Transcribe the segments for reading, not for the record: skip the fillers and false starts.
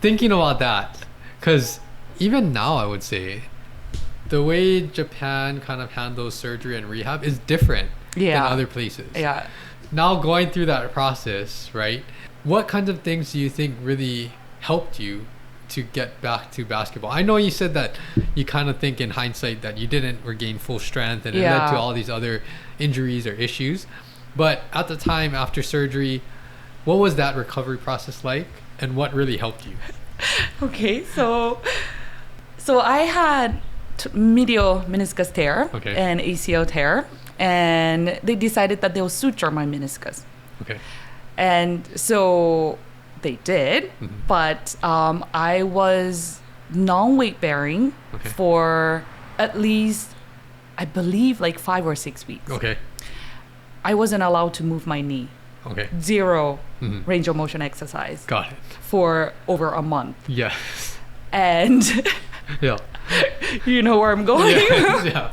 thinking about that, because even now I would say the way Japan kind of handles surgery and rehab is different than other places. Yeah. Now going through that process, right? What kinds of things do you think really helped you to get back to basketball? I know you said that you kind of think in hindsight that you didn't regain full strength and it led to all these other injuries or issues. But at the time after surgery, what was that recovery process like and what really helped you? Okay, so I had medial meniscus tear and ACL tear, and they decided that they'll suture my meniscus. Okay. And so they did, but I was non-weight bearing for at least, I believe, like 5 or 6 weeks. Okay. I wasn't allowed to move my knee. Okay. Zero range of motion exercise. Got it. For over a month. Yes. And yeah. You know where I'm going. Yeah.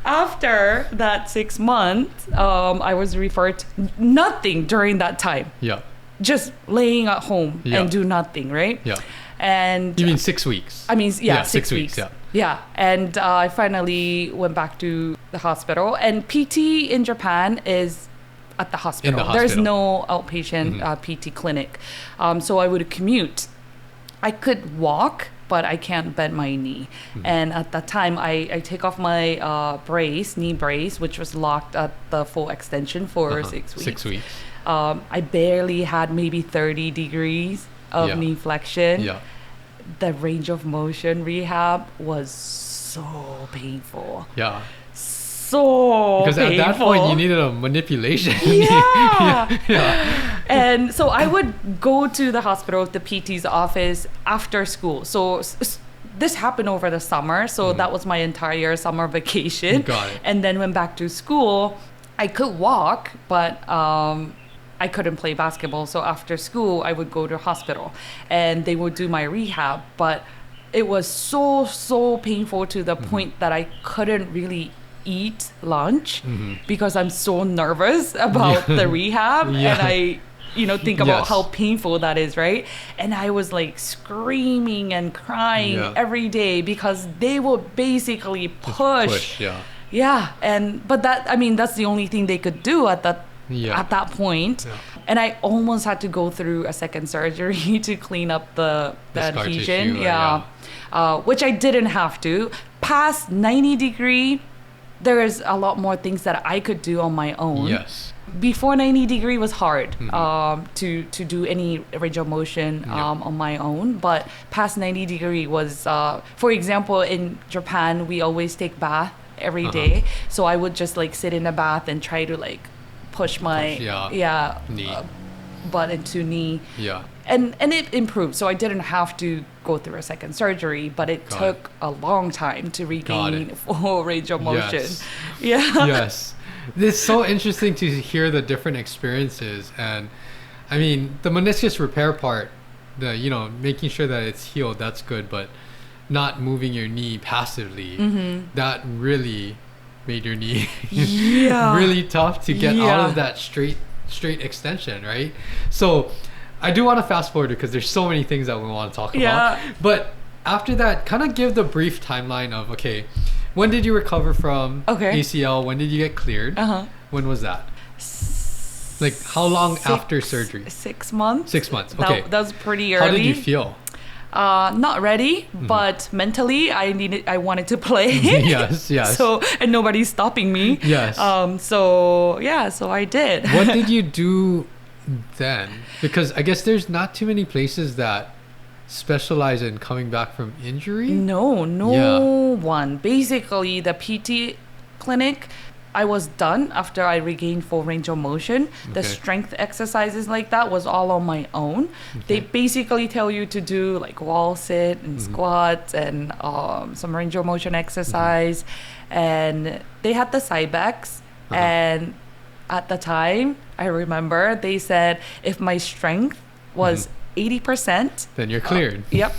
After that 6 months, I was referred to nothing during that time. Yeah. Just laying at home and do nothing, right? Yeah. And you mean 6 weeks? I mean, 6 weeks. Yeah. Yeah. And I finally went back to the hospital. And PT in Japan is at the hospital. There's no outpatient PT clinic. So I would commute. I could walk, but I can't bend my knee. And at that time, I take off my knee brace, which was locked at the full extension for 6 weeks. 6 weeks. I barely had maybe 30 degrees of knee flexion. Yeah. The range of motion rehab was so painful. Yeah. So because painful. At that point you needed a manipulation. Yeah. And so I would go to the hospital, the PT's office after school. So this happened over the summer. So that was my entire summer vacation. Got it. And then went back to school. I could walk, but I couldn't play basketball. So after school, I would go to the hospital and they would do my rehab. But it was so painful to the point that I couldn't really eat lunch because I'm so nervous about the rehab. And I think about how painful that is, right? And I was like screaming and crying every day because they would basically push. But that's the only thing they could do at that point. And I almost had to go through a second surgery to clean up the adhesion. Which I didn't have to. Past 90 degree, there is a lot more things that I could do on my own. Yes. Before 90 degree was hard to do any range of motion on my own. But past 90 degree was, for example, in Japan, we always take bath every day. So I would just like sit in a bath and try to like push my knee. Butt into knee. Yeah. And it improved. So I didn't have to go through a second surgery, but it took a long time to regain full range of motion. Yes. It's so interesting to hear the different experiences. And I mean, the meniscus repair part, making sure that it's healed, that's good, but not moving your knee passively, that really made your knee really tough to get out of that straight extension, right? So I do want to fast forward because there's so many things that we want to talk about. But after that, kind of give the brief timeline of, when did you recover from ACL? When did you get cleared? When was that? Like how long after surgery? 6 months. 6 months. Okay. That was pretty early. How did you feel? Not ready, but mentally I wanted to play. Yes. So, and nobody's stopping me. Yes. So I did. What did you do then? Because I guess there's not too many places that specialize in coming back from injury. No one. Basically, the PT clinic, I was done after I regained full range of motion. The strength exercises like that was all on my own. They basically tell you to do like wall sit and squats and some range of motion exercise. And they had the Cybex. And at the time, I remember they said if my strength was 80%, then you're cleared. Yep.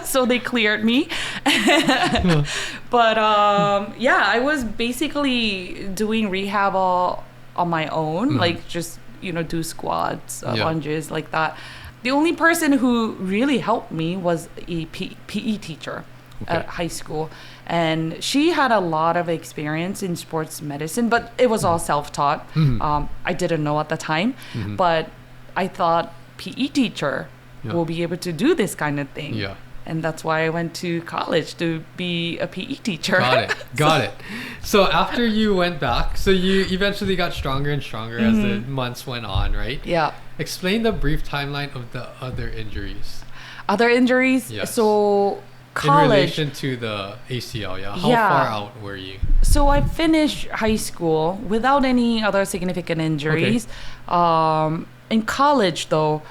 So they cleared me. But I was basically doing rehab all on my own, like just do squats, lunges like that. The only person who really helped me was a PE teacher at high school. And she had a lot of experience in sports medicine, but it was all self-taught. I didn't know at the time, but I thought PE teacher will be able to do this kind of thing. Yeah. And that's why I went to college to be a PE teacher. Got it. So after you went back, so you eventually got stronger and stronger as the months went on, right? Yeah. Explain the brief timeline of the other injuries. Other injuries? Yes. So college. In relation to the ACL, yeah. How far out were you? So I finished high school without any other significant injuries. In college, though,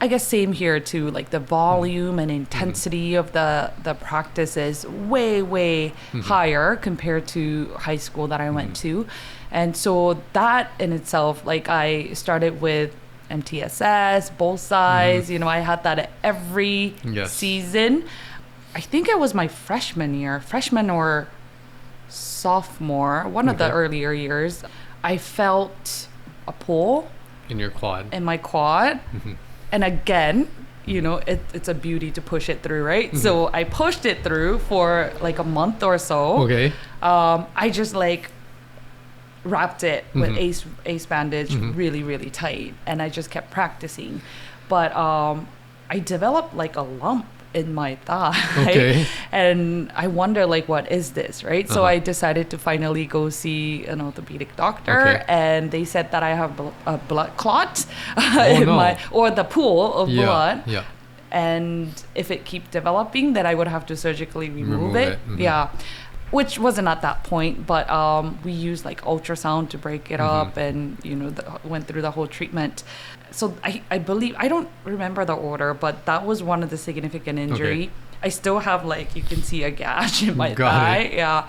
I guess same here too. Like the volume and intensity of the practice is way higher compared to high school that I went to, and so that in itself, like I started with MTSS, both sides. You know, I had that every season. I think it was my freshman or sophomore, one of the earlier years. I felt a pull in your quad. In my quad. And again, you know, it's a beauty to push it through, right? So I pushed it through for like a month or so. Okay. I just like wrapped it with ace bandage really tight, and I just kept practicing. But I developed like a lump in my thigh, and I wonder like, what is this, right? So I decided to finally go see an orthopedic doctor, and they said that I have a blood clot or the pool of blood. Yeah. And if it keeps developing, then I would have to surgically remove it. Yeah. Which wasn't at that point, but we used like ultrasound to break it up, and you know, went through the whole treatment. So I believe, I don't remember the order, but that was one of the significant injury. I still have like, you can see a gash in my thigh. Yeah.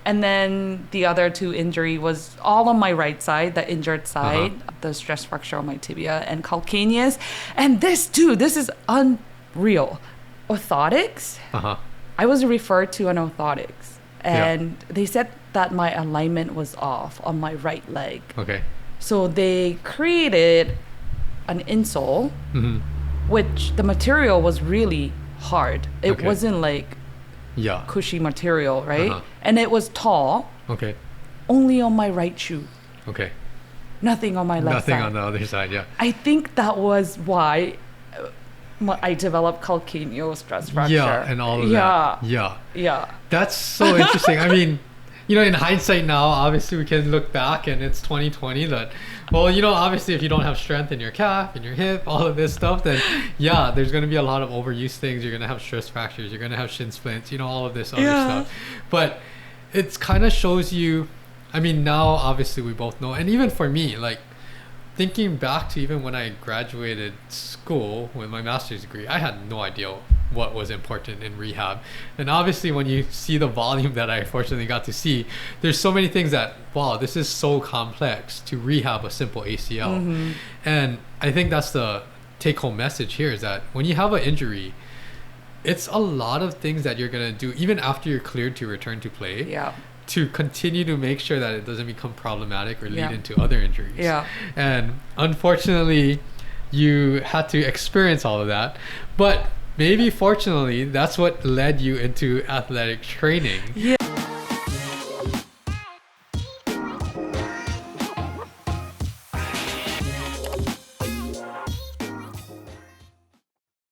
And then the other two injury was all on my right side, the injured side, the stress fracture on my tibia and calcaneus. And this is unreal. Orthotics. I was referred to an orthotics, and they said that my alignment was off on my right leg. So they created an insole, which the material was really hard. It wasn't like cushy material, right? And it was tall. Only on my right shoe. Nothing on my left side. Nothing on the other side, yeah. I think that was why I developed calcaneal stress fracture. Yeah, and all of that. Yeah. That's so interesting. I mean, you know, in hindsight now, obviously we can look back and it's 2020 that, well, you know, obviously if you don't have strength in your calf, in your hip, all of this stuff, then yeah, there's going to be a lot of overuse things. You're going to have stress fractures. You're going to have shin splints, you know, all of this other stuff. But it kind of shows you, I mean, now obviously we both know, and even for me, like thinking back to even when I graduated school with my master's degree, I had no idea what was important in rehab. And obviously when you see the volume that I fortunately got to see, there's so many things that, wow, this is so complex to rehab a simple ACL. And I think that's the take-home message here, is that when you have an injury, it's a lot of things that you're going to do even after you're cleared to return to play, to continue to make sure that it doesn't become problematic or lead into other injuries. And unfortunately, you had to experience all of that. But maybe fortunately, that's what led you into athletic training.